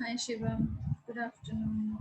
Hi Shivam, good afternoon.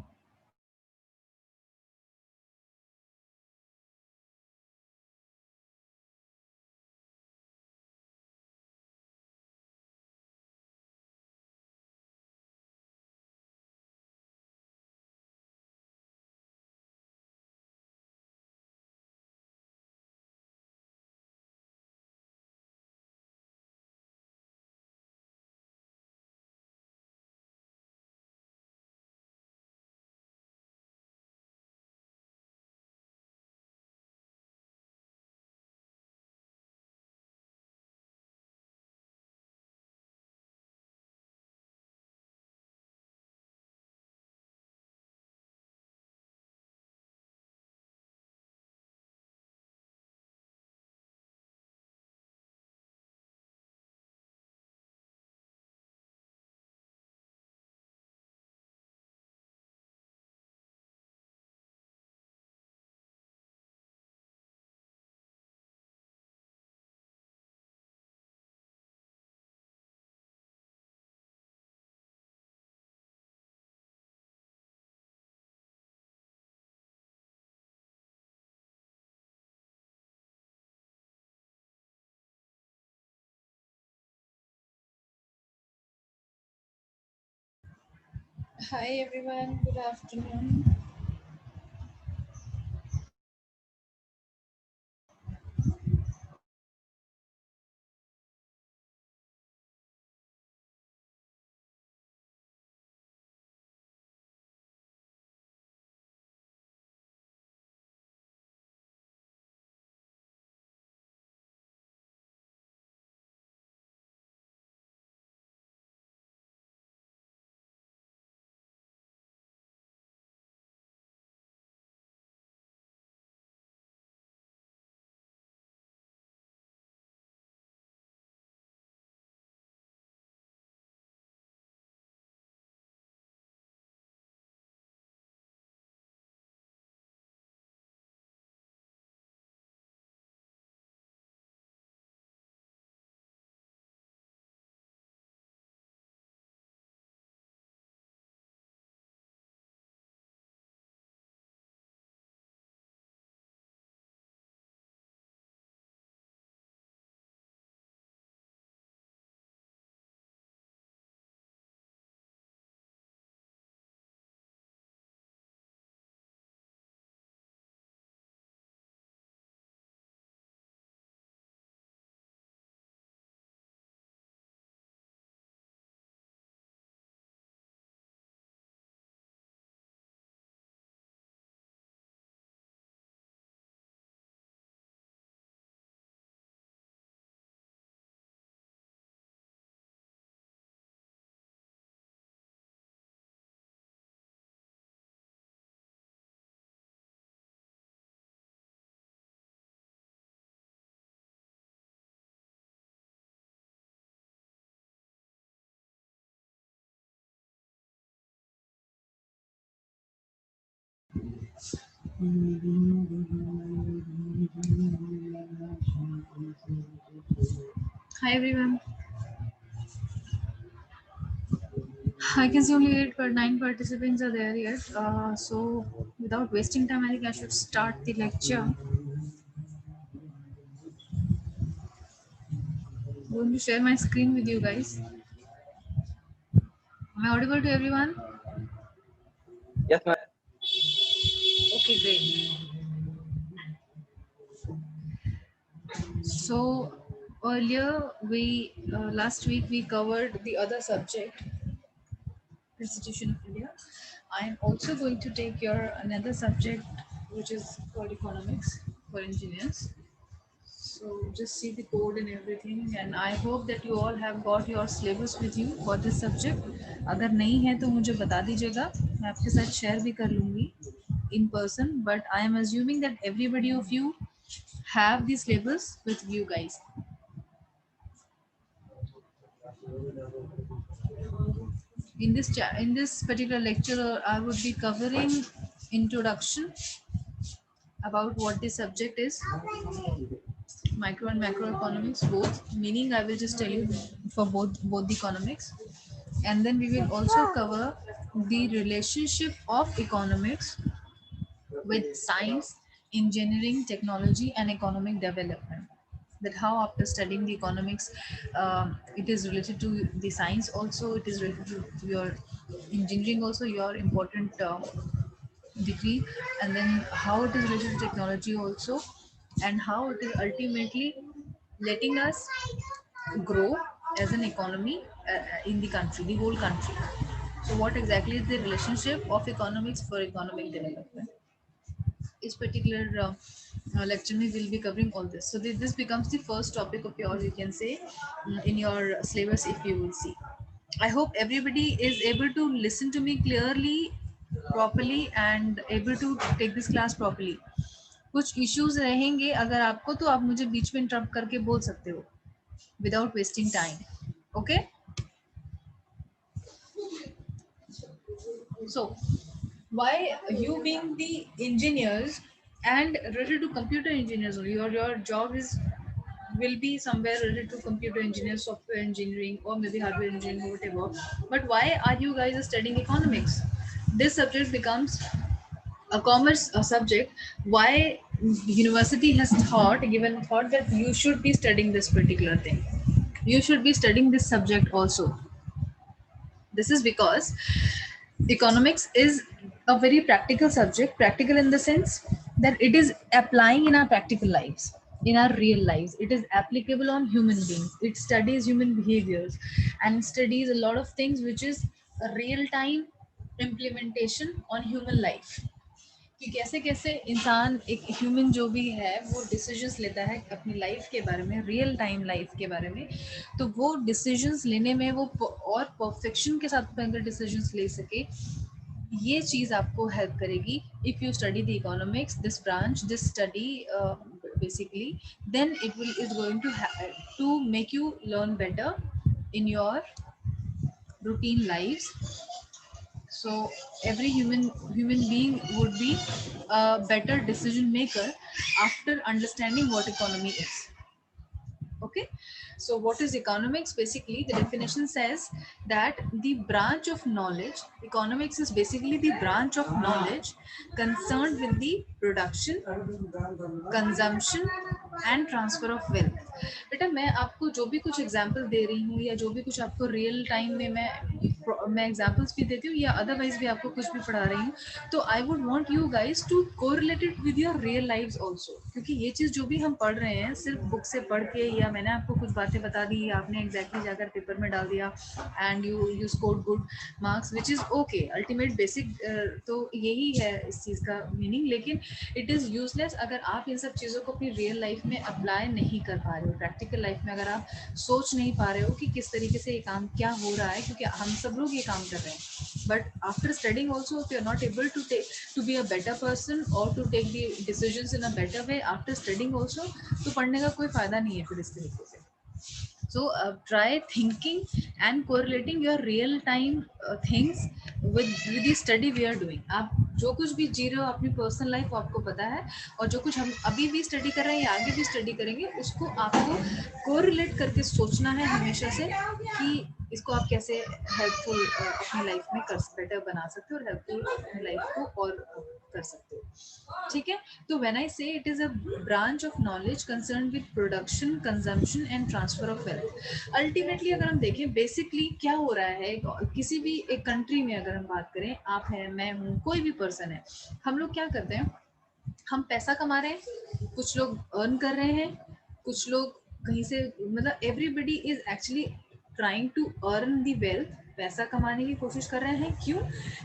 Hi everyone, good afternoon. Hi everyone. I can see only 9 participants are there yet. So without wasting time, I think I should start the lecture. I'm going to share my screen with you guys. Am I audible to everyone? Yes, ma'am. Okay, great. So earlier last week we covered the other subject, Constitution of India. I am also going to take your another subject, which is called economics for engineers. So just see the code and everything, and I hope that you all have got your syllabus with you for this subject. अगर नहीं है तो मुझे बता दीजिएगा, मैं आपके साथ शेयर भी कर लूँगी in person. But I am assuming that everybody of you have the syllabus with you guys. In this particular lecture, I would be covering introduction about what the subject is, micro and macroeconomics both. Meaning, I will just tell you for both the economics, and then we will also cover the relationship of economics with science, engineering, technology, and economic development. That how after studying the economics, it is related to the science also, it is related to your engineering also, your important degree, and then how it is related to technology also, and how it is ultimately letting us grow as an economy in the country, the whole country. So what exactly is the relationship of economics for economic development? This particular lecture we will be covering all this. So this becomes the first topic of yours, you can say, in your syllabus, if you will see. I hope everybody is able to listen to me clearly, properly, and able to take this class properly. कुछ issues रहेंगे अगर आपको, तो आप मुझे बीच में interrupt करके बोल सकते हो without wasting time. Okay, so why you being the engineers and related to computer engineers only, your job is will be somewhere related to computer engineers, software engineering, or maybe hardware engineering, whatever. But why are you guys studying economics? This subject becomes a commerce subject. Why university has given thought that you should be studying this particular thing, you should be studying this subject also? This is because economics is a very practical subject, practical in the sense that it is applying in our practical lives, in our real lives. It is applicable on human beings. It studies human behaviors and studies a lot of things which is a real time implementation on human life. कि कैसे कैसे इंसान, एक human जो भी है, वो decisions लेता है अपनी लाइफ के बारे में, रियल टाइम लाइफ के बारे में। तो वो डिसीजंस लेने में वो और परफेक्शन के साथ अगर डिसीजंस ले सके, ये चीज़ आपको हेल्प करेगी if you study the economics, this branch, this study basically, then it will is going to make you learn better in your routine lives. So every human being would be a better decision maker after understanding what economy is. Okay, so what is economics? Basically, the definition says that the branch of knowledge, economics is basically the branch of knowledge concerned with the production, consumption and transfer of wealth. बेटा मैं आपको जो भी कुछ example दे रही हूँ, या जो भी कुछ आपको रियल टाइम में मैं एग्जांपल्स भी देती हूँ, या अदरवाइज भी आपको कुछ भी पढ़ा रही हूँ, तो I would want you guys to correlate it with your real lives also. क्योंकि ये चीज़ जो भी हम पढ़ रहे हैं सिर्फ बुक से पढ़ के, या मैंने आपको कुछ बातें बता दी, आपने एग्जैक्टली जाकर पेपर में डाल दिया and you scored good marks, which is okay, ultimate basic, तो यही है इस चीज़ का मीनिंग। लेकिन इट इज़ यूजलेस अगर आप इन सब चीज़ों को अपनी रियल लाइफ में अप्लाई नहीं कर पा रहे हो, प्रैक्टिकल लाइफ में अगर आप सोच नहीं पा रहे हो कि किस तरीके से ये काम क्या हो रहा है, क्योंकि हम सब लोग ये काम कर रहे हैं। But after studying also if you are not able to be a better person और to take the decisions in a better way after studying also, तो पढ़ने का कोई फायदा नहीं है फिर इस तरीके से। So try thinking and correlating your real time things with the study we are doing. आप जो कुछ भी जी रहे हो अपनी पर्सनल लाइफ, आपको पता है, और जो कुछ हम अभी भी स्टडी कर रहे हैं या आगे भी स्टडी करेंगे, उसको आपको कोरिलेट करके सोचना है हमेशा से कि इसको आप कैसे हेल्पफुल अपनी लाइफ में कर बेटर बना सकते हो और हेल्पफुल अपनी लाइफ को और कर सकते हो। ठीक है, तो व्हेन आई से it is a branch of knowledge concern with production, consumption and transfer of wealth. Ultimately अगर हम देखें बेसिकली क्या हो रहा है किसी भी एक कंट्री में, अगर हम बात करें, आप हैं, मैं हूँ, कोई भी पर्सन है, हम लोग क्या करते हैं, हम पैसा कमा रहे हैं, कुछ लोग अर्न कर रहे हैं, कुछ लोग कहीं से, मतलब everybody is actually trying to earn the wealth, पैसा कमाने की कोशिश कर रहे हैं। क्यों?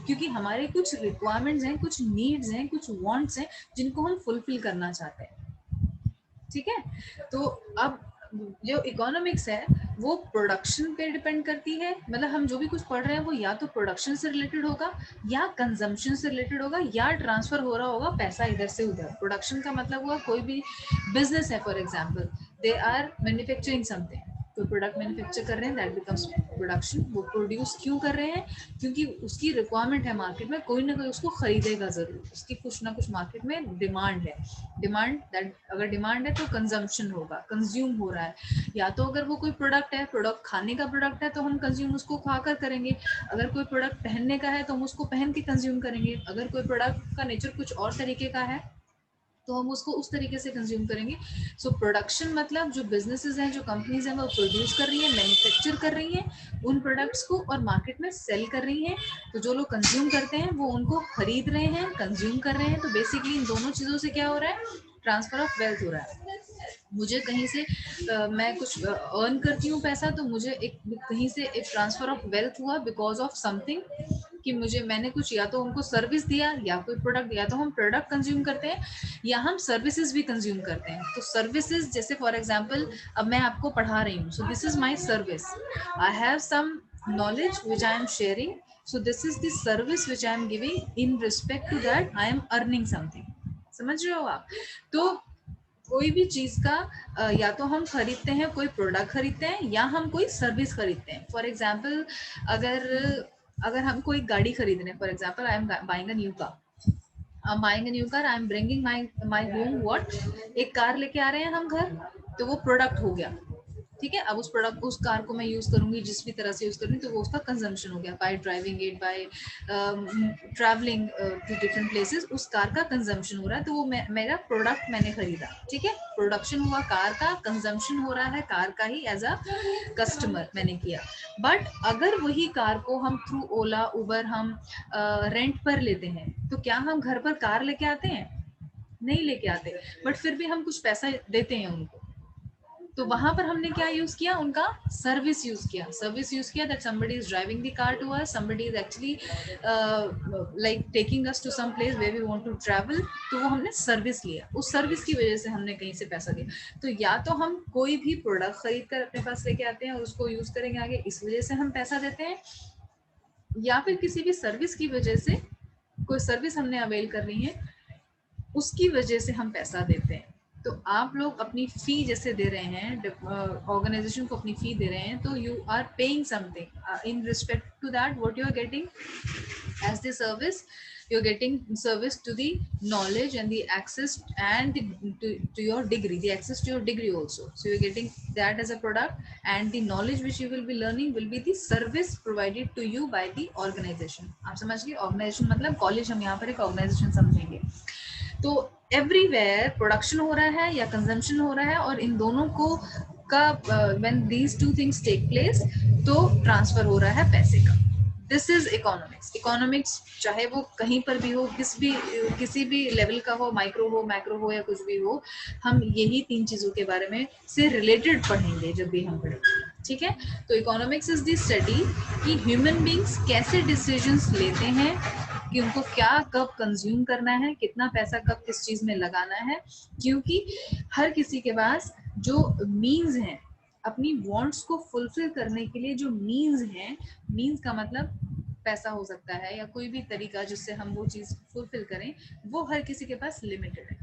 क्योंकि हमारे कुछ रिक्वायरमेंट्स हैं, कुछ नीड्स हैं, कुछ वांट्स हैं जिनको हम फुलफिल करना चाहते हैं। ठीक है, तो अब जो इकोनॉमिक्स है वो प्रोडक्शन पे डिपेंड करती है, मतलब हम जो भी कुछ पढ़ रहे हैं वो या तो प्रोडक्शन से रिलेटेड होगा, या कंजम्पशन से रिलेटेड होगा, या ट्रांसफर हो रहा होगा पैसा इधर से उधर। प्रोडक्शन का मतलब हुआ कोई भी बिजनेस है, for example they are manufacturing something, कोई प्रोडक्ट मैन्युफैक्चर कर रहे हैं, दैट बिकम्स प्रोडक्शन, वो प्रोड्यूस क्यों कर रहे हैं, क्योंकि उसकी रिक्वायरमेंट है मार्केट में, कोई ना कोई उसको खरीदेगा जरूर, उसकी कुछ ना कुछ मार्केट में डिमांड है। डिमांड दैट, अगर डिमांड है तो कंजम्पशन होगा, कंज्यूम हो रहा है। या तो अगर वो कोई प्रोडक्ट है, प्रोडक्ट खाने का प्रोडक्ट है तो हम कंज्यूम उसको खाकर करेंगे, अगर कोई प्रोडक्ट पहनने का है तो हम उसको पहन के कंज्यूम करेंगे, अगर कोई प्रोडक्ट का नेचर कुछ और तरीके का है तो हम उसको उस तरीके से कंज्यूम करेंगे। सो प्रोडक्शन मतलब जो बिजनेसेस हैं, जो कंपनीज हैं, वो प्रोड्यूस कर रही हैं, मैन्युफैक्चर कर रही हैं उन प्रोडक्ट्स को और मार्केट में सेल कर रही हैं। तो जो लोग कंज्यूम करते हैं वो उनको खरीद रहे हैं, कंज्यूम कर रहे हैं। तो बेसिकली इन दोनों चीज़ों से क्या हो रहा है, ट्रांसफर ऑफ वेल्थ हो रहा है। मुझे कहीं से मैं कुछ अर्न करती हूँ पैसा, तो मुझे एक कहीं से एक ट्रांसफर ऑफ वेल्थ हुआ बिकॉज ऑफ समथिंग, कि मैंने कुछ या तो उनको सर्विस दिया, या कोई प्रोडक्ट, या तो हम प्रोडक्ट कंज्यूम करते हैं या हम सर्विसेज भी कंज्यूम करते हैं। तो सर्विसेज जैसे फॉर एग्जांपल अब मैं आपको पढ़ा रही हूँ, so this is my service, I have some knowledge which I am sharing, so this is the service which I am giving, in respect to that I am earning something। समझ रहे हो आप? तो कोई भी चीज का या तो हम खरीदते हैं, कोई प्रोडक्ट खरीदते हैं, या हम कोई सर्विस खरीदते हैं। फॉर एग्जाम्पल अगर हम कोई गाड़ी खरीद रहे हैं, for example I am buying a new car, buying a new car, I am bringing my home what, एक कार लेके आ रहे हैं हम घर, तो वो प्रोडक्ट हो गया, ठीक है। अब उस प्रोडक्ट, उस कार को मैं यूज करूंगी जिस भी तरह से यूज करूंगी, तो वो उसका कंजम्पशन हो गया, by driving it, by travelling to different places, उस कार का कंजम्पशन हो रहा है। तो वो मेरा प्रोडक्ट मैंने खरीदा, ठीक है, प्रोडक्शन हुआ कार का, कंजम्पशन हो रहा है कार का ही, एज अ कस्टमर मैंने किया। बट अगर वही कार को हम थ्रू ओला उबर हम रेंट पर लेते हैं, तो क्या हम घर पर कार लेके आते हैं? नहीं लेके आते, बट फिर भी हम कुछ पैसा देते हैं उनको। तो वहां पर हमने क्या यूज किया, उनका सर्विस यूज किया। सर्विस यूज किया that somebody is driving the car to us, somebody is actually like taking us to some place where we want to travel। तो वो हमने सर्विस लिया, उस सर्विस की वजह से हमने कहीं से पैसा दिया। तो या तो हम कोई भी प्रोडक्ट खरीद कर अपने पास लेके आते हैं और उसको यूज करेंगे आगे, इस वजह से हम पैसा देते हैं, या फिर किसी भी सर्विस की वजह से, कोई सर्विस हमने अवेल करनी है उसकी वजह से हम पैसा देते हैं। तो आप लोग अपनी फी जैसे दे रहे हैं, ऑर्गेनाइजेशन को अपनी फी दे रहे हैं, तो you are paying something in respect to that what you are getting as the service, you're getting service to the knowledge and the access and to your degree, the access to your degree also, so you're getting that as a product, and the knowledge which you will be learning will be the service provided to you by the organization। आप समझ गए? Organisation मतलब college, हम यहाँ पर एक organisation समझेंगे। तो एवरीवेयर प्रोडक्शन हो रहा है या कंजम्पशन हो रहा है, और इन दोनों को का when these two things take place, तो ट्रांसफर हो रहा है पैसे का। This is economics. इकोनॉमिक्स चाहे वो कहीं पर भी हो, किसी भी लेवल का हो, माइक्रो हो, मैक्रो हो, या कुछ भी हो, हम यही तीन चीजों के बारे में से रिलेटेड पढ़ेंगे जब भी हम पढ़ेंगे, ठीक है। तो इकोनॉमिक्स इज द स्टडी कि ह्यूमन बींग्स कैसे डिसीजंस लेते हैं, कि उनको क्या कब कंज्यूम करना है, कितना पैसा कब किस चीज में लगाना है, क्योंकि हर किसी के पास जो मीन्स हैं अपनी वांट्स को फुलफिल करने के लिए, जो मीन्स हैं, मीन्स का मतलब पैसा हो सकता है या कोई भी तरीका जिससे हम वो चीज फुलफिल करें, वो हर किसी के पास लिमिटेड है।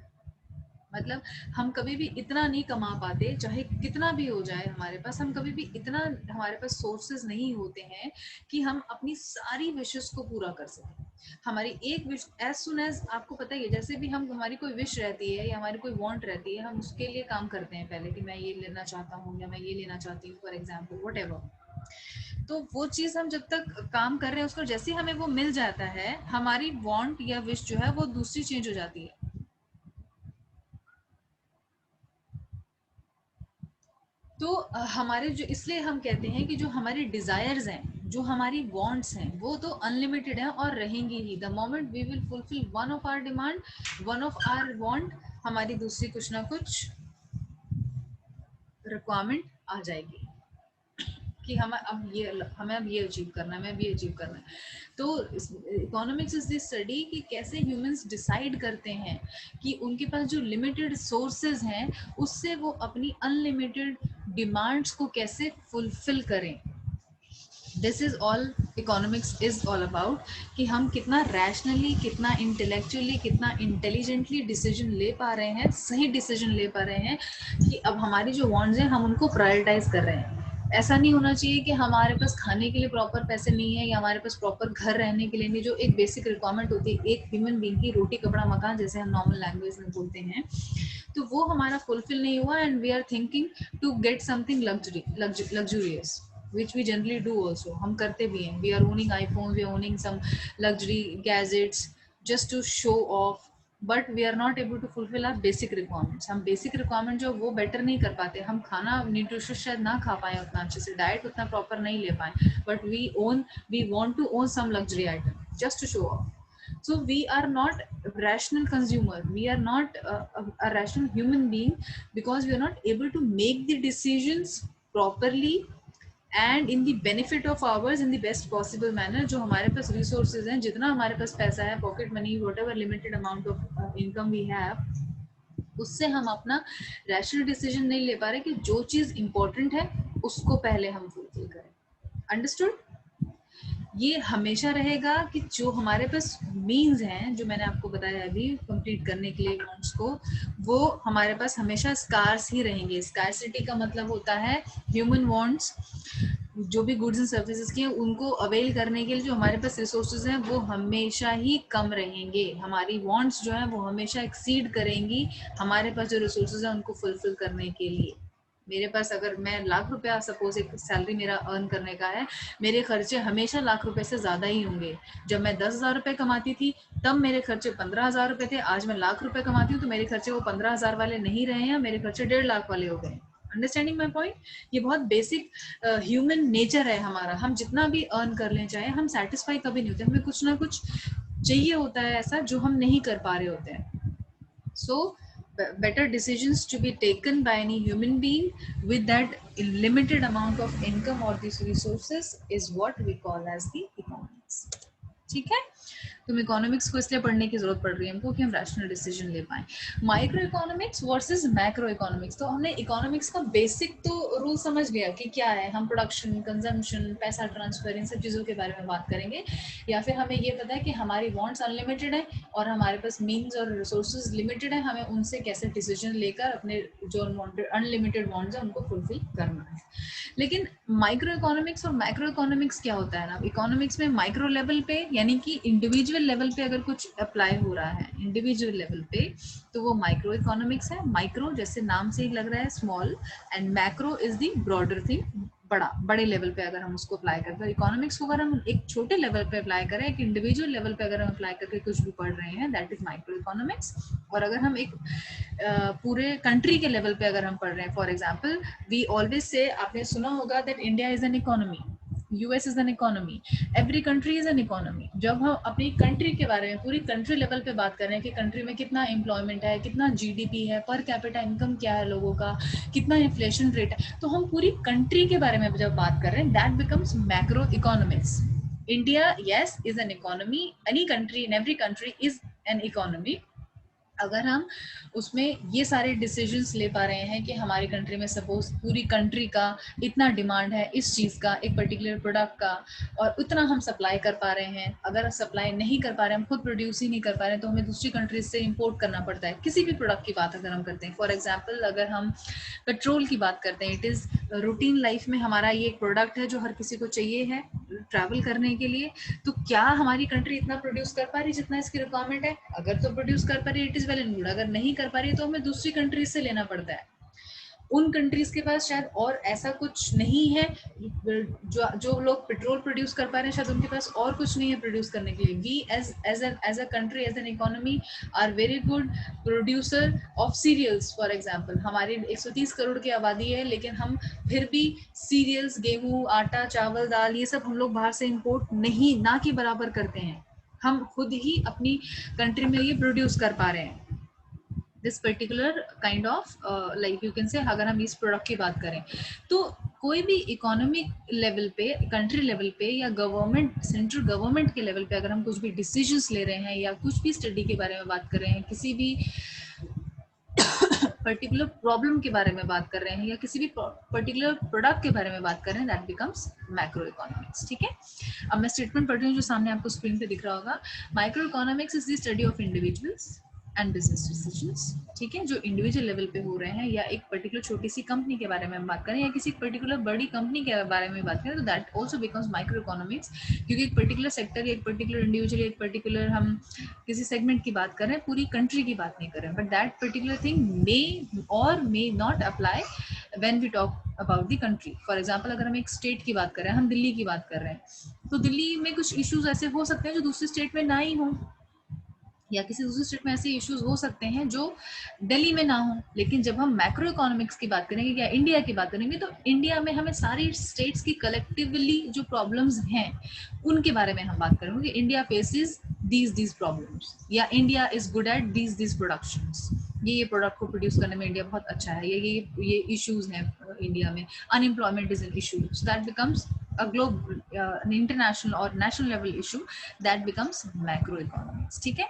मतलब हम कभी भी इतना नहीं कमा पाते, चाहे कितना भी हो जाए हमारे पास, हम कभी भी इतना, हमारे पास सोर्सेज नहीं होते हैं कि हम अपनी सारी विशेस को पूरा कर सकें। हमारी एक विश, एज सुन एज आपको पता ही है, जैसे भी हम, हमारी कोई विश रहती है या हमारी कोई वांट रहती है, हम उसके लिए काम करते हैं पहले, कि मैं ये लेना चाहता हूँ या मैं ये लेना चाहती हूँ, फॉर एग्जाम्पल व्हाटएवर। तो वो चीज हम जब तक काम कर रहे हैं उसको, जैसे हमें वो मिल जाता है, हमारी वांट या विश जो है वो दूसरी चेंज हो जाती है। तो हमारे जो, इसलिए हम कहते हैं कि जो हमारी डिजायर्स हैं, जो हमारी वांट्स हैं, वो तो अनलिमिटेड हैं और रहेंगी ही। The moment we will fulfil one of our demand, one of our want, हमारी दूसरी कुछ ना कुछ रिक्वायरमेंट आ जाएगी कि हमें अब ये अचीव करना है, हमें अब ये अचीव करना है। तो इकोनॉमिक्स इज दिस स्टडी कि कैसे ह्यूमंस डिसाइड करते हैं कि उनके पास जो लिमिटेड सोर्सेज हैं उससे वो अपनी अनलिमिटेड डिमांड्स को कैसे फुलफिल करें। This is all economics is all about, कि हम कितना रैशनली, कितना इंटेलेक्चुअली, कितना इंटेलिजेंटली डिसीजन ले पा रहे हैं, सही डिसीजन ले पा रहे हैं, कि अब हमारी जो वांट्स हैं हम उनको प्रायोरिटाइज कर रहे हैं। ऐसा नहीं होना चाहिए कि हमारे पास खाने के लिए प्रॉपर पैसे नहीं है या हमारे पास प्रॉपर घर रहने के लिए नहीं, जो एक बेसिक रिक्वायरमेंट होती है एक ह्यूमन बीइंग की, रोटी कपड़ा मकान जैसे हम नॉर्मल लैंग्वेज में बोलते हैं, तो वो हमारा फुलफिल नहीं हुआ and we are thinking to get something luxurious which we generally do also, हम करते भी हैं, we are owning iPhones, we are owning some luxury gadgets just to show off, but we are not able to fulfill our basic requirements. हम basic requirement जो वो better नहीं कर पाते, हम खाना nutritious शायद ना खा पाए उतना अच्छे से, डाइट उतना प्रॉपर नहीं ले पाए, but we want to own some luxury item just to show off. So we are not rational consumer, we are not a rational human being, because we are not able to make the decisions properly and in the benefit of hours in the best possible manner. जो हमारे पास resources हैं, जितना हमारे पास पैसा है, pocket money, whatever limited amount of income we have, उससे हम अपना रैशनल डिसीजन नहीं ले पा रहे कि जो चीज इंपॉर्टेंट है उसको पहले हम फुलफिल करें. अंडरस्टूड? ये हमेशा रहेगा कि जो हमारे पास मीन्स हैं, जो मैंने आपको बताया अभी कंप्लीट करने के लिए वांट्स को, वो हमारे पास हमेशा स्कार्स ही रहेंगे. स्कार्सिटी का मतलब होता है ह्यूमन वांट्स, जो भी गुड्स एंड सर्विसेज के हैं उनको अवेल करने के लिए जो हमारे पास रिसोर्सेज हैं वो हमेशा ही कम रहेंगे. हमारी वांट्स जो है वो हमेशा एक्सीड करेंगी हमारे पास जो रिसोर्सेज हैं उनको फुलफिल करने के लिए. मेरे पास अगर मैं लाख रुपया सपोज एक सैलरी मेरा अर्न करने का है, मेरे खर्चे हमेशा लाख रुपए से ज़्यादा ही होंगे. जब मैं 10,000 रुपये कमाती थी तब मेरे खर्चे 15,000 रुपये थे. आज मैं लाख रुपए कमाती हूँ तो मेरे खर्चे वो 15,000 वाले नहीं रहे हैं, मेरे खर्चे 1.5 लाख वाले हो गए. Understanding my point? ये बहुत बेसिक ह्यूमन नेचर है हमारा. हम जितना भी अर्न कर लें चाहे, हम सेटिस्फाई कभी नहीं होते, हमें कुछ ना कुछ चाहिए होता है ऐसा जो हम नहीं कर पा रहे होते हैं. सो better decisions to be taken by any human being with that limited amount of income or these resources is what we call as the economics. ठीक है? तो इकोनॉमिक्स को इसलिए पढ़ने की जरूरत पड़ रही है हमको कि हम रैशनल डिसीजन ले पाए. Micro economics versus macro economics. तो हमने इकोनॉमिक्स का बेसिक तो रूल समझ गया कि क्या है. हम प्रोडक्शन, कंजम्पशन, पैसा ट्रांसफर, इन सब चीज़ों के बारे में बात करेंगे. या फिर हमें ये पता है कि हमारी वांट्स अनलिमिटेड है और हमारे पास मीन्स और रिसोर्सेज लिमिटेड है, हमें उनसे कैसे डिसीजन लेकर अपने जो अनलिमिटेड वांट्स है उनको फुलफिल करना है. लेकिन माइक्रो इकोनॉमिक्स और मैक्रो इकोनॉमिक्स क्या होता है ना. इकोनॉमिक्स में माइक्रो लेवल पे यानी कि इंडिविजुअल लेवल पे अगर कुछ अप्लाई हो रहा है इंडिविजुअल लेवल पे तो वो माइक्रो इकोनॉमिक्स है. माइक्रो जैसे नाम से ही लग रहा है small, and macro is the broader thing, बड़े लेवल पे अगर हम उसको अप्लाई करते हैं. इकोनॉमिक्स को अगर हम एक छोटे लेवल पे अप्लाई करें, एक इंडिविजुअल लेवल पे अगर हम अप्लाई करके कुछ भी पढ़ रहे हैं, दैट इज माइक्रो इकोनॉमिक्स. और अगर हम एक पूरे कंट्री के लेवल पे अगर हम पढ़ रहे हैं, for example we always say, आपने सुना होगा that India is an economy, US is an economy, every country is an economy. जब हम अपनी कंट्री के बारे में पूरी कंट्री लेवल पे बात कर रहे हैं कि कंट्री में कितना एम्प्लॉयमेंट है, कितना GDP है, पर कैपिटा इनकम क्या है लोगों का, कितना इन्फ्लेशन रेट है, तो हम पूरी कंट्री के बारे में जब बात कर रहे हैं, that becomes macro economics. India yes is an economy, any country in every country is an economy. अगर हम उसमें ये सारे डिसीजंस ले पा रहे हैं कि हमारी कंट्री में सपोज पूरी कंट्री का इतना डिमांड है इस चीज़ का, एक पर्टिकुलर प्रोडक्ट का, और उतना हम सप्लाई कर पा रहे हैं. अगर सप्लाई नहीं कर पा रहे हैं, हम खुद प्रोड्यूस ही नहीं कर पा रहे हैं, तो हमें दूसरी कंट्रीज से इंपोर्ट करना पड़ता है. किसी भी प्रोडक्ट की बात अगर हम करते हैं, फॉर एग्जाम्पल अगर हम पेट्रोल की बात करते हैं, इट इज़ रूटीन लाइफ में हमारा ये एक प्रोडक्ट है जो हर किसी को चाहिए है ट्रैवल करने के लिए. तो क्या हमारी कंट्री इतना प्रोड्यूस कर पा रही जितना इसकी रिक्वायरमेंट है? अगर तो प्रोड्यूस कर पा रही है, it is well and good. अगर नहीं कर पा रही है तो हमें दूसरी कंट्रीज से लेना पड़ता है. उन कंट्रीज के पास शायद और ऐसा कुछ नहीं है, जो लोग पेट्रोल प्रोड्यूस कर पा रहे हैं शायद उनके पास और कुछ नहीं है प्रोड्यूस करने के लिए. We as a country, as an economy are very good producer of cereals. For example हमारी 130 करोड़ की आबादी है, लेकिन हम फिर भी सीरियल्स, गेहूं, आटा, चावल, दाल, ये सब हम लोग बाहर से इंपोर्ट नहीं, ना के बराबर करते हैं. हम खुद ही अपनी कंट्री में ये प्रोड्यूस कर पा रहे हैं. This particular kind of like you can say, अगर हम इस प्रोडक्ट की बात करें तो कोई भी इकोनॉमिक लेवल पे, कंट्री लेवल पे या गवर्नमेंट, सेंट्रल गवर्नमेंट के लेवल पे अगर हम कुछ भी डिसीजंस ले रहे हैं या कुछ भी स्टडी के बारे में बात कर रहे हैं, किसी भी पर्टिकुलर प्रॉब्लम के बारे में बात कर रहे हैं या किसी भी पर्टिकुलर प्रोडक्ट के बारे में बात कर रहे हैं, दैट बिकम्स मैक्रो इकोनॉमिक्स. ठीक है? अब मैं स्टेटमेंट पढ़ रही हूँ जो सामने आपको स्क्रीन पे दिख रहा होगा. Micro economics is the study of individuals. And business decisions, ठीक है, जो इंडिविजुअल लेवल पे हो रहे हैं, या एक पर्टिकुलर छोटी सी कंपनी के बारे में हम बात करें या किसी पर्टिकुलर बड़ी कंपनी के बारे में बात करें, तो that also becomes micro economics, क्योंकि एक पर्टिकुलर सेक्टर या एक पर्टिकुलर इंडिविजुअल, एक पर्टिकुलर हम किसी सेगमेंट की बात कर रहे हैं, पूरी कंट्री की बात नहीं कर रहे हैं, but that particular thing may और may not apply when we talk about the country. For example, अगर हम एक स्टेट की बात कर रहे हैं, हम दिल्ली की बात कर रहे हैं, तो दिल्ली में कुछ इश्यूज ऐसे हो सकते हैं जो दूसरी स्टेट में ना ही हो, या किसी दूसरी स्टेट में ऐसे इश्यूज हो सकते हैं जो दिल्ली में ना हो। लेकिन जब हम मैक्रो इकोनॉमिक्स की बात करेंगे या इंडिया की बात करेंगे, तो इंडिया में हमें सारी स्टेट्स की कलेक्टिवली जो प्रॉब्लम्स हैं उनके बारे में हम बात करेंगे कि इंडिया फेसेस दीज प्रॉब्लम्स, या India is good at these productions, ये प्रोडक्ट को प्रोड्यूस करने में इंडिया बहुत अच्छा है, ये इश्यूज हैं इंडिया में, unemployment is an issue, so that becomes a an international or national level issue, that becomes macroeconomics, ठीक है।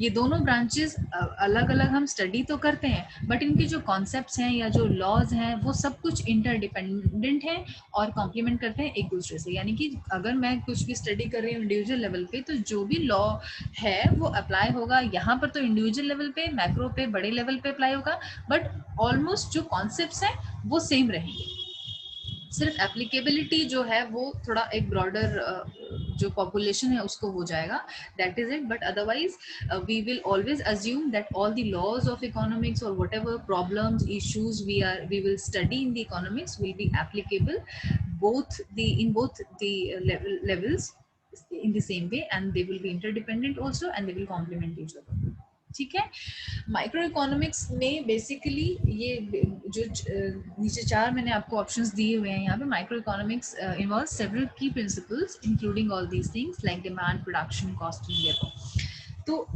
ये दोनों ब्रांचेस अलग अलग हम स्टडी तो करते हैं, बट इनके जो कॉन्सेप्ट्स हैं या जो लॉज हैं वो सब कुछ इंटरडिपेंडेंट हैं और कॉम्प्लीमेंट करते हैं एक दूसरे से। यानी कि अगर मैं कुछ भी स्टडी कर रही हूँ इंडिविजुअल लेवल पे, तो जो भी लॉ है वो अप्लाई होगा यहाँ पर, तो इंडिविजुअल लेवल पे, मैक्रो पे, बड़े लेवल पे अप्लाई होगा, बट ऑलमोस्ट जो कॉन्सेप्ट्स हैं वो सेम रहेंगे, सिर्फ एप्लीकेबिलिटी जो है वो थोड़ा एक ब्रॉडर जो पॉपुलेशन है उसको हो जाएगा, that is it. But otherwise we will always assume that all the laws of economics और whatever problems issues we will study in the economics will be applicable in both the levels in the same way, and they will be interdependent also, and they will complement each other, ठीक है। Micro economics में basically ये जो नीचे चार मैंने आपको options दिए हुए हैं यहाँ पे, माइक्रो इकोनॉमिक्स इन्वॉल्व सेवरल की principles including all these things like demand, production, cost and labour. तो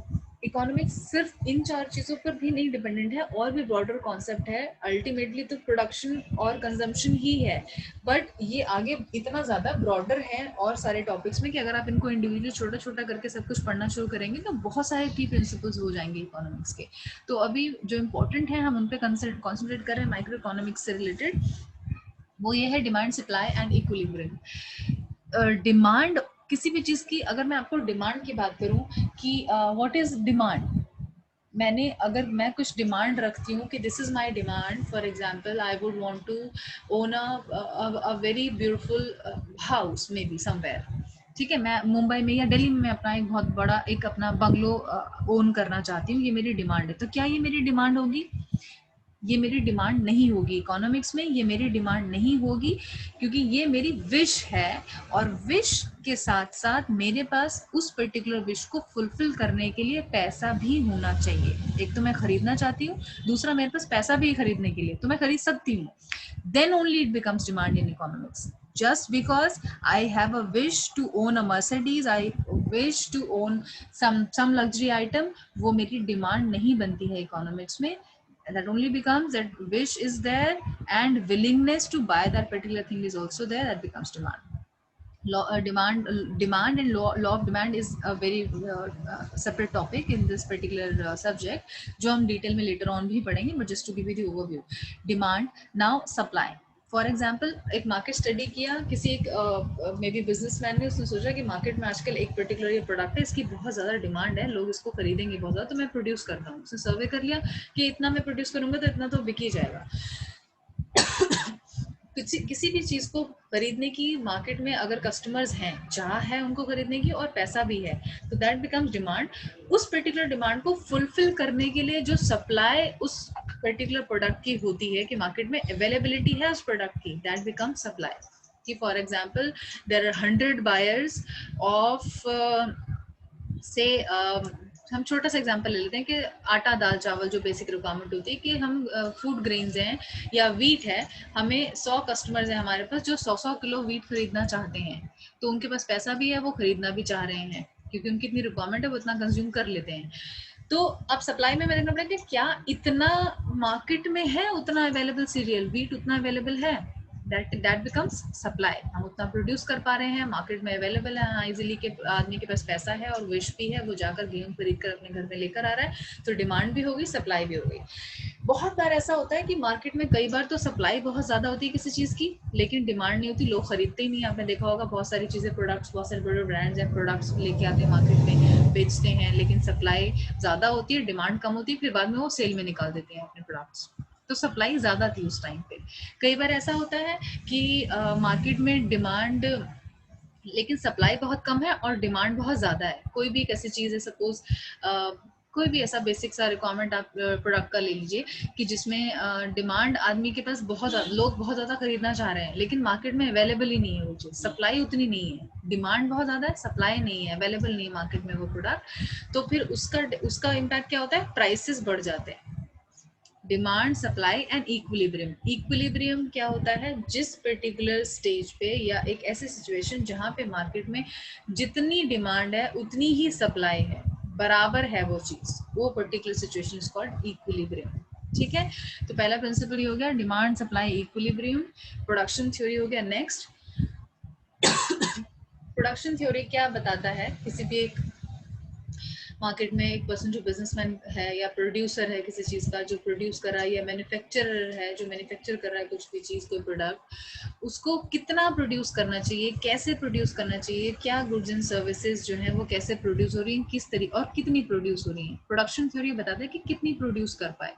इकोनॉमिक्स सिर्फ इन चार चीज़ों पर भी नहीं डिपेंडेंट है, और भी ब्रॉडर कॉन्सेप्ट है। अल्टीमेटली तो प्रोडक्शन और कंजम्पशन ही है, बट ये आगे इतना ज़्यादा ब्रॉडर है और सारे टॉपिक्स में कि अगर आप इनको इंडिविजुअली छोटा छोटा करके सब कुछ पढ़ना शुरू करेंगे तो बहुत सारे की प्रिंसिपल्स हो जाएंगे इकोनॉमिक्स के। तो अभी जो इम्पोर्टेंट है हम उन पर कॉन्सेंट्रेट कर रहे हैं माइक्रो इकोनॉमिक्स से रिलेटेड, वो ये है demand, supply and equilibrium. Demand किसी भी चीज़ की, अगर मैं आपको डिमांड की बात करूं कि व्हाट इज डिमांड, अगर मैं कुछ डिमांड रखती हूँ कि this is my demand, for example I would want to own a very beautiful house maybe somewhere, ठीक है, मैं मुंबई में या दिल्ली में मैं अपना एक बहुत बड़ा एक अपना बंगलो ओन करना चाहती हूँ, ये मेरी डिमांड है। तो क्या ये मेरी डिमांड होगी? ये मेरी डिमांड नहीं होगी इकोनॉमिक्स में, ये मेरी डिमांड नहीं होगी, क्योंकि ये मेरी विश है, और विश के साथ साथ मेरे पास उस पर्टिकुलर विश को फुलफिल करने के लिए पैसा भी होना चाहिए। एक तो मैं खरीदना चाहती हूँ, दूसरा मेरे पास पैसा भी खरीदने के लिए, तो मैं खरीद सकती हूँ, then only it becomes demand in economics. Just because I have a wish to own a Mercedes, I wish to own some luxury item, वो मेरी डिमांड नहीं बनती है इकोनॉमिक्स में। That only becomes that wish is there and willingness to buy that particular thing is also there, that becomes demand. Demand and law of demand is a very separate topic in this particular subject, जो हम detail में later on भी पढ़ेंगे, but just to give you the overview. Demand, now supply. For example, एक market study किया किसी एक may be businessman ने, उसने सोचा कि मार्केट में आजकल एक पर्टिकुलर ये प्रोडक्ट है, इसकी बहुत ज़्यादा डिमांड है, लोग इसको खरीदेंगे बहुत ज़्यादा, तो मैं प्रोड्यूस करता हूँ। उसने सर्वे कर लिया कि इतना मैं प्रोड्यूस करूँगा तो इतना तो बिक ही जाएगा। किसी भी चीज़ को खरीदने की मार्केट में अगर कस्टमर्स हैं, चाह है उनको खरीदने की और पैसा भी है, तो दैट बिकम्स डिमांड। उस पर्टिकुलर डिमांड को फुलफिल करने के लिए जो सप्लाई उस पर्टिकुलर प्रोडक्ट की होती है कि मार्केट में अवेलेबिलिटी है उस प्रोडक्ट की, दैट बिकम्स सप्लाई। कि for example there are 100 buyers of से हम छोटा सा एग्जांपल ले लेते हैं कि आटा, दाल, चावल जो बेसिक रिक्वायरमेंट होती है, कि हम फूड ग्रेन्स हैं या वीट है, हमें 100 कस्टमर्स हैं हमारे पास जो 100 किलो वीट खरीदना चाहते हैं, तो उनके पास पैसा भी है, वो खरीदना भी चाह रहे हैं क्योंकि उनकी इतनी रिक्वायरमेंट है, वो इतना कंज्यूम कर लेते हैं। तो अब सप्लाई में मैंने देखना पड़ेगा कि क्या इतना मार्केट में है, उतना अवेलेबल सीरियल वीट उतना अवेलेबल है, दैट बिकम्स सप्लाई। हम उतना प्रोड्यूस कर पा रहे हैं, मार्केट में अवेलेबल है, हाँ इजिली के आदमी के पास पैसा है और विश भी है, वो जाकर गेहूं खरीद कर अपने घर में लेकर आ रहा है, तो डिमांड भी होगी, सप्लाई भी होगी। बहुत बार ऐसा होता है कि मार्केट में कई बार तो सप्लाई बहुत ज्यादा होती है किसी चीज की, लेकिन डिमांड नहीं होती, लोग खरीदते ही नहीं। आपने देखा होगा बहुत सारी चीजें, प्रोडक्ट्स, बहुत सारे बड़े ब्रांड्स हैं, प्रोडक्ट्स लेके आते हैं मार्केट में, बेचते हैं, लेकिन सप्लाई ज्यादा होती है, डिमांड कम होती है, फिर बाद में वो सेल में निकाल देते हैं अपने प्रोडक्ट्स। तो सप्लाई ज्यादा थी उस टाइम पे। कई बार ऐसा होता है कि मार्केट में डिमांड, लेकिन सप्लाई बहुत कम है और डिमांड बहुत ज्यादा है। कोई भी एक ऐसी चीज है, सपोज कोई भी ऐसा बेसिक सा रिक्वायरमेंट आप प्रोडक्ट का ले लीजिए कि जिसमें डिमांड आदमी के पास बहुत लोग बहुत ज्यादा खरीदना चाह रहे हैं, लेकिन मार्केट में अवेलेबल ही नहीं है वो चीज, सप्लाई उतनी नहीं है, डिमांड बहुत ज्यादा है, सप्लाई नहीं है, अवेलेबल नहीं है मार्केट में वो प्रोडक्ट। तो फिर उसका इम्पैक्ट क्या होता है, प्राइसेस बढ़ जाते हैं। Demand, supply and equilibrium. Equilibrium क्या होता है, जिस पर्टिकुलर स्टेज पे या एक ऐसी सिचुएशन जहां पे मार्केट में जितनी डिमांड है उतनी ही सप्लाई है, बराबर है वो चीज, वो particular situation is called equilibrium. ठीक है, तो पहला प्रिंसिपल ये हो गया, demand, supply, equilibrium. Production theory हो गया नेक्स्ट। प्रोडक्शन थ्योरी क्या बताता है, किसी भी एक मार्केट में एक पर्सन जो बिजनेसमैन है या प्रोड्यूसर है किसी चीज का, जो प्रोड्यूस कर रहा है, या मैन्युफैक्चरर है जो मैन्युफैक्चर कर रहा है कुछ भी चीज, कोई प्रोडक्ट, उसको कितना प्रोड्यूस करना चाहिए, कैसे प्रोड्यूस करना चाहिए, क्या गुड्स एंड सर्विसेज जो है वो कैसे प्रोड्यूस हो रही हैं, किस तरीके और कितनी प्रोड्यूस हो रही है। प्रोडक्शन थ्योरी बताता है कि कितनी प्रोड्यूस कर पाए।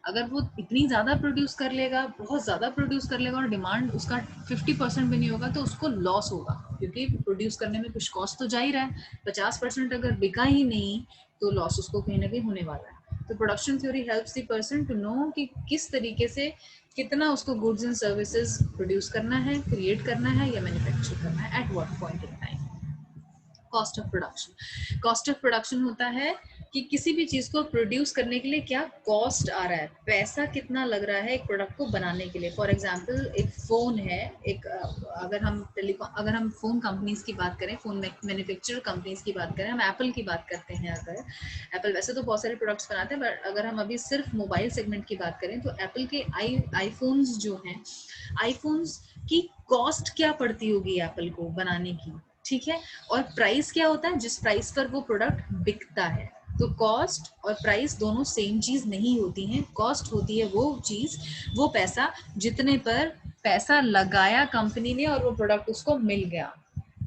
अगर वो इतनी ज्यादा प्रोड्यूस कर लेगा, बहुत ज्यादा प्रोड्यूस कर लेगा और डिमांड उसका 50% भी नहीं होगा, तो उसको लॉस होगा, क्योंकि प्रोड्यूस करने में कुछ कॉस्ट तो जा ही रहा है। 50% अगर बिका ही नहीं तो लॉस उसको कहीं ना कहीं होने वाला है। तो production theory helps the person to know कि किस तरीके से कितना उसको गुड्स एंड सर्विसेज प्रोड्यूस करना है, क्रिएट करना है या मैन्युफैक्चर करना है, at what point in time. Cost of production. Cost of production होता है कि किसी भी चीज को प्रोड्यूस करने के लिए क्या कॉस्ट आ रहा है, पैसा कितना लग रहा है एक प्रोडक्ट को बनाने के लिए। फॉर एग्जांपल एक फोन है, एक अगर हम फोन कंपनीज की बात करें, फोन मैन्युफैक्चरर कंपनीज की बात करें, हम एप्पल की बात करते हैं। अगर एप्पल वैसे तो बहुत सारे प्रोडक्ट्स बनाते हैं, बट अगर हम अभी सिर्फ मोबाइल सेगमेंट की बात करें तो एप्पल के आईफोन्स जो हैं, आईफोन्स की कॉस्ट क्या पड़ती होगी एप्पल को बनाने की, ठीक है। और प्राइस क्या होता है, जिस प्राइस पर वो प्रोडक्ट बिकता है। तो कॉस्ट और प्राइस दोनों सेम चीज नहीं होती हैं। कॉस्ट होती है वो चीज, वो पैसा जितने पर पैसा लगाया कंपनी ने और वो प्रोडक्ट उसको मिल गया,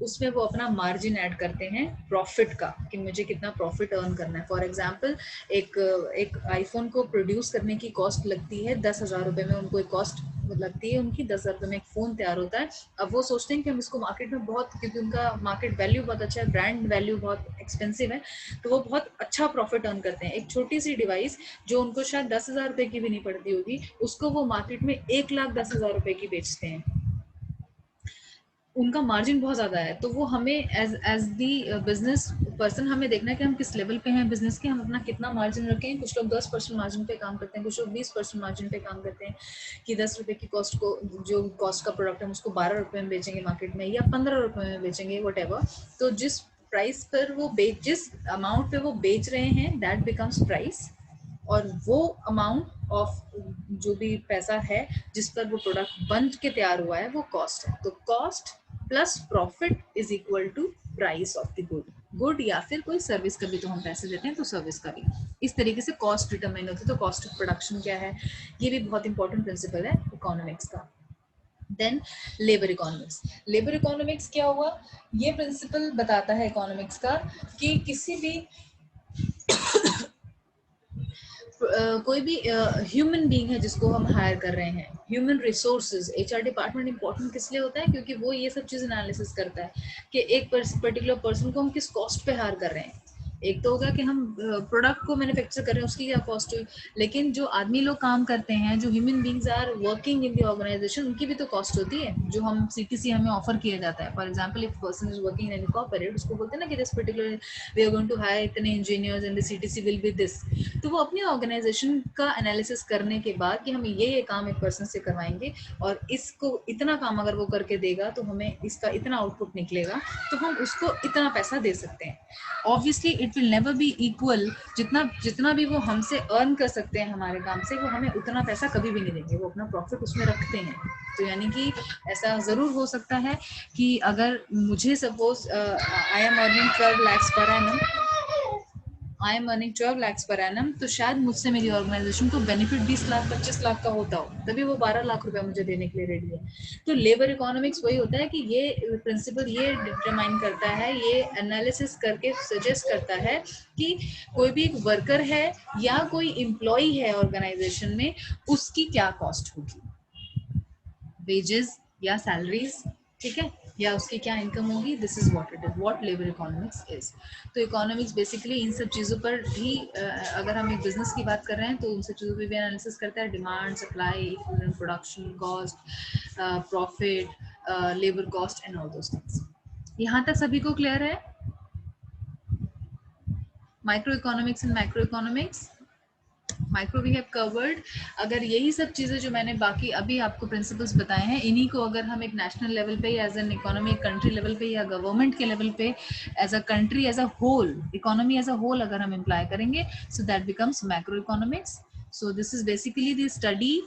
उसमें वो अपना मार्जिन ऐड करते हैं प्रॉफिट का, कि मुझे कितना प्रॉफिट अर्न करना है। फॉर एग्जांपल एक आईफोन को प्रोड्यूस करने की कॉस्ट लगती है 10,000 रुपये में, उनको एक कॉस्ट लगती है उनकी 10,000 रुपये में एक फ़ोन तैयार होता है। अब वो सोचते हैं कि हम इसको मार्केट में बहुत, क्योंकि उनका मार्केट वैल्यू बहुत अच्छा है, ब्रांड वैल्यू बहुत एक्सपेंसिव है, तो वो बहुत अच्छा प्रॉफिट अर्न करते हैं। एक छोटी सी डिवाइस जो उनको शायद 10,000 रुपये की भी नहीं पड़ती होगी, उसको वो मार्केट में 1,10,000 रुपये की बेचते हैं। उनका मार्जिन बहुत ज़्यादा है। तो वो हमें एज दी बिजनेस पर्सन हमें देखना है कि हम किस लेवल पे हैं बिजनेस के, हम अपना कितना मार्जिन रखें। कुछ लोग 10% मार्जिन पे काम करते हैं, कुछ लोग 20% मार्जिन पे काम करते हैं, कि 10 रुपये की कॉस्ट को, जो कॉस्ट का प्रोडक्ट है उसको 12 रुपये में बेचेंगे मार्केट में, या 15 रुपये में बेचेंगे, वट। तो जिस प्राइस पर वो जिस अमाउंट पे वो बेच रहे हैं, दैट बिकम्स प्राइस। और वो अमाउंट ऑफ जो भी पैसा है जिस पर वो प्रोडक्ट बन के तैयार हुआ है, वो कॉस्ट है। तो cost plus profit is equal to price of the good, या फिर कोई सर्विस का भी तो हम पैसे देते हैं, तो सर्विस का भी इस तरीके से कॉस्ट डिटरमाइन होती है। तो कॉस्ट ऑफ प्रोडक्शन क्या है, ये भी बहुत इंपॉर्टेंट प्रिंसिपल है इकोनॉमिक्स का। Then labour economics. Labour economics क्या हुआ, ये प्रिंसिपल बताता है इकोनॉमिक्स का कि किसी भी कोई भी ह्यूमन बीइंग है जिसको हम हायर कर रहे हैं, human resources, HR department important किस लिए होता है, क्योंकि वो ये सब चीज एनालिसिस करता है कि एक पर्टिकुलर पर्सन को हम किस कॉस्ट पे हायर कर रहे हैं। एक तो होगा कि हम प्रोडक्ट को मैन्युफैक्चर कर रहे हैं, उसकी क्या कॉस्ट हुई, लेकिन जो आदमी लोग काम करते हैं, जो human beings are working in the organisation, उनकी भी तो कॉस्ट होती है, जो हम सीटीसी हमें ऑफर किया जाता है। For example if person is working in corporate, उसको बोलते हैं ना कि this particular we are going to hire इतने engineers and the CTC will be this. तो वो अपनी ऑर्गेनाइजेशन का एनालिसिस करने के बाद कि हम ये काम एक पर्सन से करवाएंगे और इसको इतना काम अगर वो करके देगा तो हमें इसका इतना आउटपुट निकलेगा, तो हम उसको इतना पैसा दे सकते हैं। Obviously it will never be equal, जितना भी वो हमसे अर्न कर सकते हैं हमारे काम से, वो हमें उतना पैसा कभी भी नहीं देंगे, वो अपना प्रॉफिट उसमें रखते हैं। तो यानी कि ऐसा ज़रूर हो सकता है कि अगर मुझे suppose I am earning 12 lakhs per annum, I am earning 12 lakhs per annum, तो शायद मुझसे मेरी ऑर्गेनाइजेशन को बेनिफिट 20 लाख 25 लाख का होता हो, तभी वो 12 लाख रुपया मुझे देने के लिए रेडी है। तो लेबर इकोनॉमिक्स वही होता है कि ये प्रिंसिपल ये डिटरमाइन करता है, ये एनालिसिस करके सजेस्ट करता है कि कोई भी एक वर्कर है या कोई एम्प्लॉय है ऑर्गेनाइजेशन में, उसकी क्या कॉस्ट होगी, वेजेस या सैलरीज, ठीक है, या उसकी क्या इनकम होगी। This is what it is, what labour economics is. तो इकोनॉमिक्स बेसिकली इन सब चीज़ों पर भी अगर हम एक बिजनेस की बात कर रहे हैं तो उन सब चीज़ों पर भी एनालिसिस करता है, demand, supply, production cost, profit, labour cost and all those things. यहाँ तक सभी को क्लियर है? Micro economics and macro economics, micro we have covered. अगर यही सब चीज़ें जो मैंने बाकी अभी आपको प्रिंसिपल्स बताए हैं, इन्हीं को अगर हम एक नेशनल लेवल पे या as an economy country level पे या गवर्नमेंट के लेवल पे as a country as a whole, economy as a whole अगर हम इम्प्लाई करेंगे, so that becomes macro economics. So this is basically the study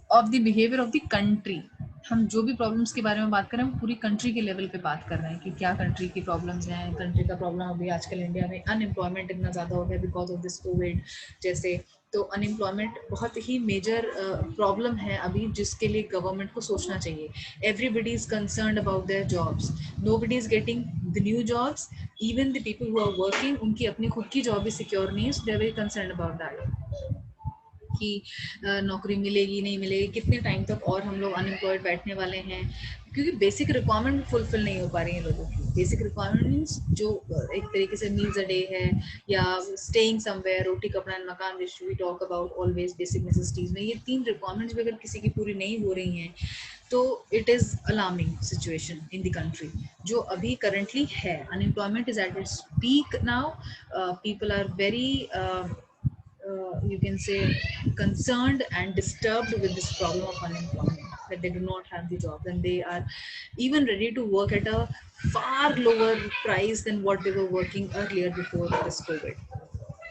of the behaviour of the country. हम जो भी प्रॉब्लम्स के बारे में बात कर रहे हैं वो पूरी कंट्री के लेवल पे बात कर रहे हैं कि क्या कंट्री की प्रॉब्लम्स हैं। कंट्री का प्रॉब्लम अभी आजकल इंडिया में अनएम्प्लॉयमेंट इतना ज़्यादा हो गया बिकॉज ऑफ दिस कोविड जैसे, तो अनएम्प्लॉयमेंट बहुत ही मेजर प्रॉब्लम है अभी, जिसके लिए गवर्नमेंट को सोचना चाहिए। Everybody is concerned about their jobs, nobody is getting the new jobs, even the people who are working उनकी अपनी खुद की जॉब भी सिक्योर नहीं है, so they are very concerned about that कि नौकरी मिलेगी नहीं मिलेगी, कितने टाइम तक और हम लोग अनएम्प्लॉयड बैठने वाले हैं, क्योंकि बेसिक रिक्वायरमेंट फुलफिल नहीं हो पा रही है लोगों की। बेसिक रिक्वायरमेंट मीन्स जो एक तरीके से मील्स अ डे है या staying somewhere, roti kapda and makaan, which we talk about always basic necessities में, ये 3 रिक्वायरमेंट्स भी अगर किसी की पूरी नहीं हो रही हैं तो it is alarming situation in the country जो अभी करंटली है। Unemployment is at its peak now, people are very you can say concerned and disturbed with this problem of unemployment, that they do not have the job and they are even ready to work at a far lower price than what they were working earlier before this COVID.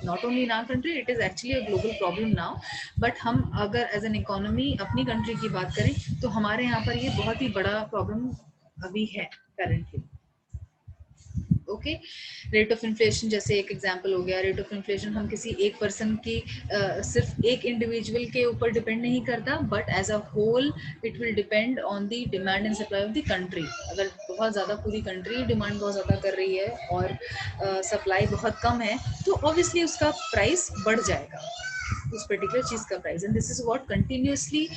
Not only in our country, it is actually a global problem now, but हम अगर as an economy अपनी country की बात करें तो हमारे यहाँ पर ये बहुत ही बड़ा problem अभी है currently। Okay, rate of inflation जैसे एक एग्जांपल हो गया। रेट ऑफ इन्फ्लेशन हम किसी एक पर्सन की सिर्फ एक इंडिविजुअल के ऊपर डिपेंड नहीं करता, but as a whole it will depend on the demand and supply of the country. अगर बहुत ज़्यादा पूरी कंट्री डिमांड बहुत ज़्यादा कर रही है और सप्लाई बहुत कम है तो ऑब्वियसली उसका प्राइस बढ़ जाएगा, उस पर्टिकुलर चीज का price. And this is what continuously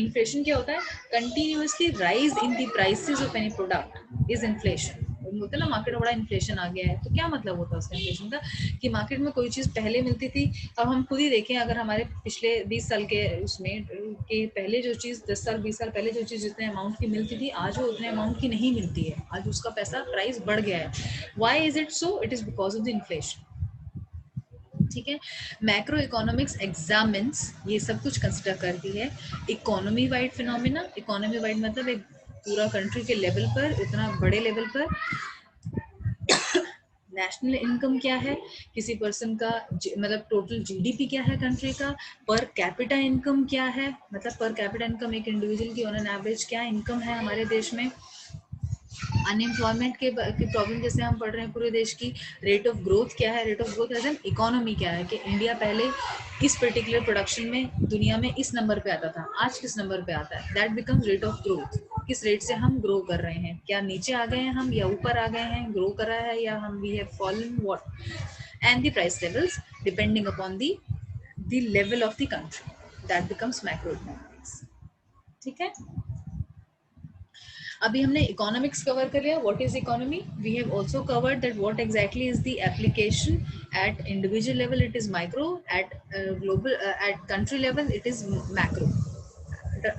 inflation क्या होता है, continuously rise in the prices of any product is inflation. होता है ना मार्केट में बड़ा इन्फ्लेशन आ गया है, तो क्या मतलब होता है उसका इन्फ्लेशन का, कि मार्केट में कोई चीज़ पहले मिलती थी, अब हम खुद ही देखें अगर हमारे पिछले 20 साल के उसमें के पहले जो चीज़ 10 साल 20 साल पहले जो चीज़ जितने अमाउंट की मिलती थी आज वो उतने अमाउंट की नहीं मिलती है, आज उसका पैसा प्राइस बढ़ गया है। Why is it so? It is because of the inflation. ठीक है, मैक्रो इकोनॉमिक्स एग्जामिन्स ये सब कुछ कंसिडर करती है economy wide phenomena. Economy wide मतलब एक पूरा कंट्री के लेवल पर, इतना बड़े लेवल पर नेशनल इनकम क्या है किसी पर्सन का, मतलब टोटल जीडीपी क्या है कंट्री का, पर कैपिटा इनकम क्या है, मतलब पर कैपिटा इनकम एक इंडिविजुअल की ऑन एन एवरेज क्या इनकम है हमारे देश में। अनएम्प्लॉयमेंट के प्रॉब्लम जैसे हम पढ़ रहे हैं पूरे देश की। रेट ऑफ ग्रोथ क्या है, rate of growth as an economy क्या है, कि इंडिया पहले इस पर्टिकुलर प्रोडक्शन में दुनिया में इस नंबर पे आता था, आज किस नंबर पे आता है, that becomes rate of growth. किस रेट से हम ग्रो कर रहे हैं, क्या नीचे आ गए हैं हम या ऊपर आ गए हैं, ग्रो कर रहा है या हम we have fallen, what. And the price levels depending upon the level of the country, that becomes macro economics. ठीक है, अभी हमने इकोनॉमिक्स कवर कर लिया, what is economy. We have also covered that what exactly is the application at individual level, it is micro, at global at country level it is macro,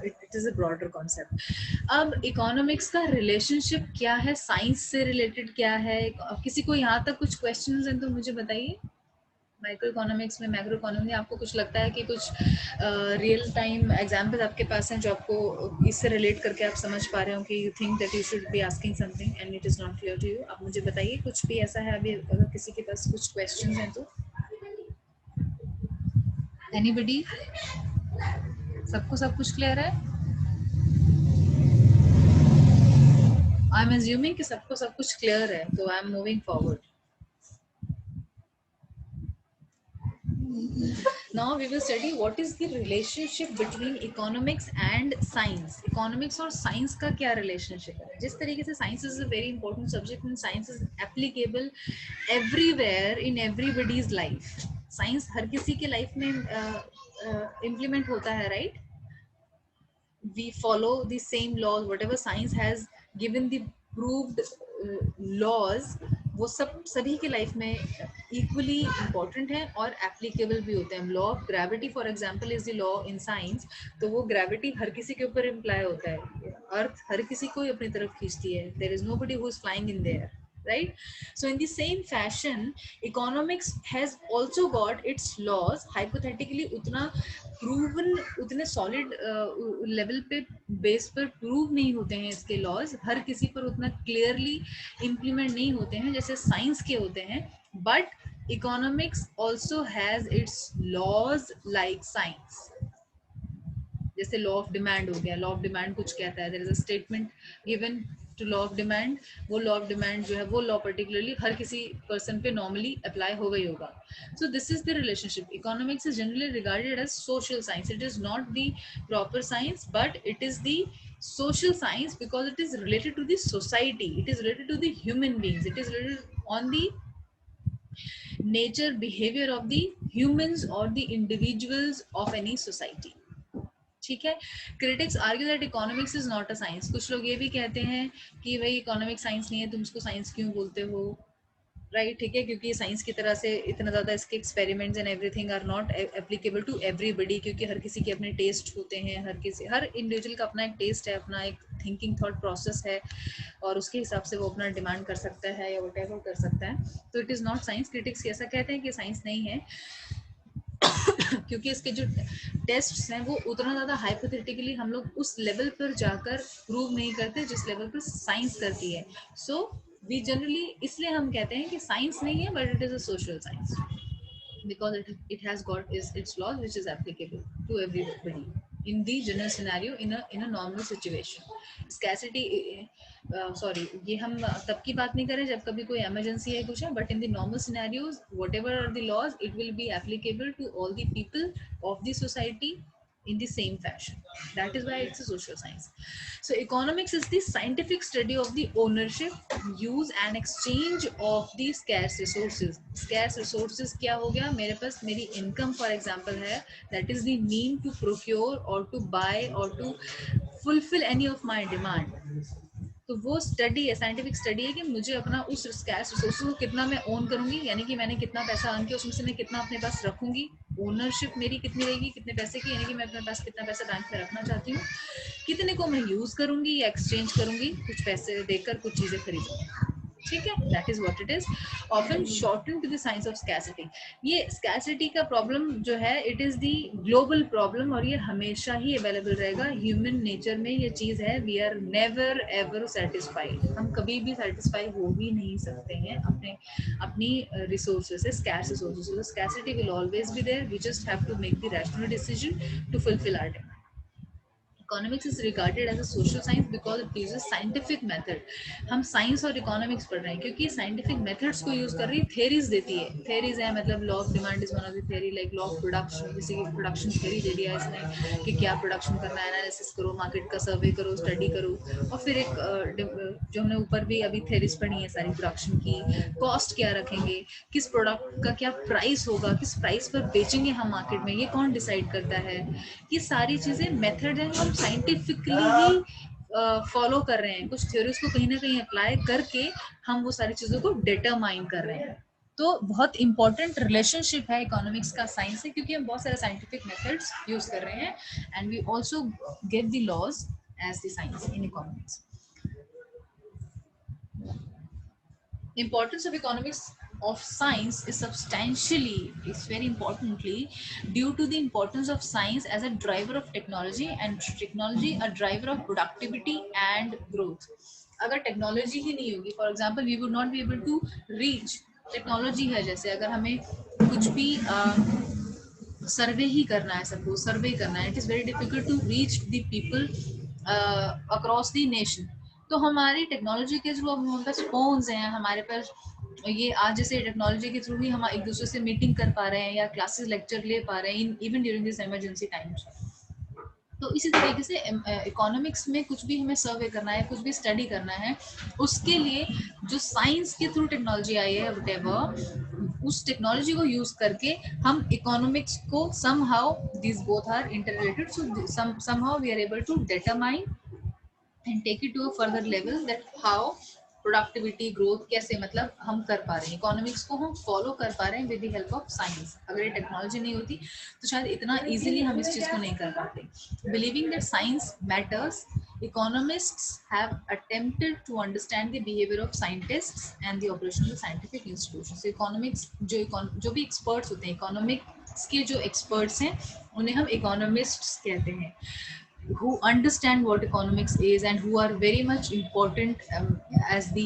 it is a broader concept. अब economics का relationship क्या है science से related क्या है, किसी को यहाँ तक कुछ क्वेश्चंस हैं तो मुझे बताइए। माइक्रो इकोनॉमिक्स में, मैक्रो इकोनॉमिक्स में आपको कुछ लगता है कि कुछ रियल टाइम एग्जांपल आपके पास हैं जो आपको इससे रिलेट करके आप समझ पा रहे हो कि you think that you should be asking something and it is not clear to you? आप मुझे बताइए कुछ भी ऐसा है अभी, अगर किसी के पास कुछ क्वेश्चन हैं तो। एनीबडी? सबको सब कुछ क्लियर है? आई एम अज्यूमिंग कि सबको सब कुछ क्लियर है, तो I am moving forward. Now we will study what is the relationship between economics and science. Economics और science का क्या relationship है? जिस तरीके से science is a very important subject and science is applicable everywhere in everybody's life. Science हर किसी के life में implement होता है, right? We follow the same laws, whatever science has given the proved laws, वो सब सभी के लाइफ में इक्वली इम्पॉर्टेंट है और एप्लीकेबल भी होते हैं. Law of gravity for example is the law in science. तो वो ग्रेविटी हर किसी के ऊपर इम्प्लाई होता है. अर्थ हर किसी को अपनी तरफ खींचती है. There is nobody who is flying in there, right? So in the same fashion, economics has also got its laws. Hypothetically उतना proven, उतने solid level पे बेस पर प्रूव नहीं होते हैं इसके लॉज. हर किसी पर उतना क्लियरली इम्प्लीमेंट नहीं होते हैं जैसे साइंस के होते हैं. But economics also has its laws like science. जैसे लॉ ऑफ डिमांड हो गया. लॉ ऑफ डिमांड कुछ कहता है, there is a statement given to law of demand. वो लॉ ऑफ डिमांड जो है वो लॉ पर्टिकुलरली हर किसी पर्सन पे नॉर्मली अप्लाई हो गई होगा. So this is the relationship. Economics is generally regarded as social science. It is not the proper science but it is the social science because it is related to the society, it is related to the human beings, it is related on the nature behavior of the humans or the individuals of any society. ठीक है. Critics argue that economics is not a science. कुछ लोग ये भी कहते हैं कि भाई इकोनॉमिक्स साइंस नहीं है, तुम इसको साइंस क्यों बोलते हो, राइट? ठीक है, क्योंकि साइंस की तरह से इतना ज़्यादा इसके experiments and everything are not applicable to everybody, क्योंकि हर किसी के अपने टेस्ट होते हैं. हर इंडिविजुअल का अपना एक टेस्ट है, अपना एक थिंकिंग थॉट प्रोसेस है और उसके हिसाब से वो अपना डिमांड कर सकता है या वट कर सकता है. तो it is not science. Critics ऐसा कहते हैं कि साइंस नहीं है क्योंकि इसके जो टेस्ट्स हैं वो उतना ज़्यादा हाइपोथेटिकली हम लोग उस लेवल पर जाकर प्रूव नहीं करते जिस लेवल पर साइंस करती है. सो वी जनरली इसलिए हम कहते हैं कि साइंस नहीं है but it is a social science because it has got its laws which is applicable to everybody in the general scenario in a normal situation. Scarcity sorry, ये हम तब की बात नहीं करें जब कभी कोई emergency है कुछ है, but in the normal scenarios whatever are the laws it will be applicable to all the people of the society in the same fashion. That is why it's a social science. So economics is the scientific study of the ownership, use and exchange of the scarce resources. Scarce resources क्या हो गया? मेरे पास मेरी income for example है, that is the mean to procure or to buy or to fulfill any of my demand. तो वो study है, scientific study है कि मुझे अपना उस स्कैर्स रिसोर्स को कितना मैं ओन करूंगी, यानी कि मैंने कितना पैसा अर्न किया उसमें से मैं कितना अपने पास रखूंगी. ओनरशिप मेरी कितनी रहेगी कितने पैसे की, यानी कि मैं अपने पास कितना पैसा बैंक में रखना चाहती हूँ, कितने को मैं यूज करूंगी या एक्सचेंज करूंगी, कुछ पैसे देकर कुछ चीजें खरीदूंगी. ठीक है, that is what it is. Often shorten to the science of scarcity. ये स्कैसिटी का प्रॉब्लम जो है it is the global problem और ये हमेशा ही अवेलेबल रहेगा. ह्यूमन नेचर में ये चीज है. We are never ever satisfied. हम कभी भी सेटिस्फाई हो भी नहीं सकते हैं अपनी रिसोर्सेज से, scarce resources. So scarcity will always be there. We just have to make the rational decision to fulfill our demand. Economics is regarded as a social science because it uses scientific method. हम science और economics पढ़ रहे हैं क्योंकि scientific methods को use कर रही है. थेरीज देती है. थेरीज है मतलब law of demand is one of the theory, like law of production. किसी की प्रोडक्शन थेरी दे दिया इसने कि क्या प्रोडक्शन करना है, एनालिसिस करो, मार्केट का सर्वे करो, स्टडी करो. और फिर एक जो हमने ऊपर भी अभी थेरीज पढ़ी है सारी प्रोडक्शन की, कॉस्ट क्या रखेंगे, किस प्रोडक्ट का क्या प्राइस होगा, किस प्राइस पर बेचेंगे हम मार्केट में, ये कौन डिसाइड करता है. ये सारी चीजें मेथड हैं जो हम साइंटिफिकली ही फॉलो कर रहे हैं. कुछ थ्योरीज को कहीं ना कहीं अप्लाई करके हम वो सारी चीजों को डिटरमाइन कर रहे हैं. तो बहुत इंपॉर्टेंट रिलेशनशिप है इकोनॉमिक्स का साइंस से, क्योंकि हम बहुत सारे साइंटिफिक मेथड्स यूज कर रहे हैं and we also give the laws as the science in economics. Importance of economics of science is substantially, it's very importantly, due to the importance of science as a driver of technology, and technology a driver of productivity and growth. अगर technology ही नहीं होगी, for example we would not be able to reach, technology है जैसे अगर हमें कुछ भी सर्वे ही करना है, सपोज सर्वे करना है, it is very difficult to reach the people across the nation. तो हमारी टेक्नोलॉजी के थ्रू, अब हमारे पास फोन्स हैं, हमारे पास ये आज जैसे टेक्नोलॉजी के थ्रू ही हम एक दूसरे से मीटिंग कर पा रहे हैं या क्लासेस लेक्चर ले पा रहे हैं, even during this emergency times. तो इसी तरीके से इकोनॉमिक्स में कुछ भी हमें सर्वे करना है, कुछ भी स्टडी करना है, उसके लिए जो साइंस के थ्रू टेक्नोलॉजी आई है व्हाटएवर, उस टेक्नोलॉजी को यूज करके हम इकोनॉमिक्स को somehow these both are interrelated, so somehow we are able to determine and take it to a further level that how productivity growth कैसे मतलब हम कर पा रहे हैं, इकोनॉमिक्स को हम फॉलो कर पा रहे हैं with the help of science. अगर ये टेक्नोलॉजी नहीं होती तो शायद इतना इजीली हम इस चीज़ को नहीं कर पाते। Believing that science matters, economists have attempted to understand the behavior of scientists and the operation of the scientific institutions. So economics जो भी experts होते हैं, economics के जो experts हैं उन्हें हम economists कहते हैं, who understand what economics is and who are very much important as the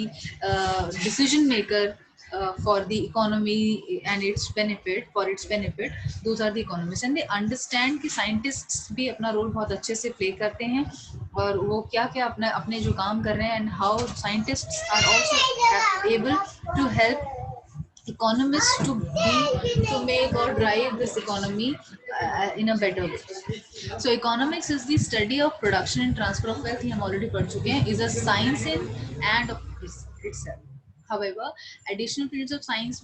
decision maker for the economy and its benefit, for its benefit, those are the economists, and they understand कि scientists भी अपना role बहुत अच्छे से play करते हैं और वो क्या क्या अपना अपने जो काम कर रहे हैं, and how scientists are also able to help economists to make or drive this economy in a better way. So economics is the study of production and transfer of wealth, हम already पढ़ चुके हैं, is a science in and of itself. However, additional fields of science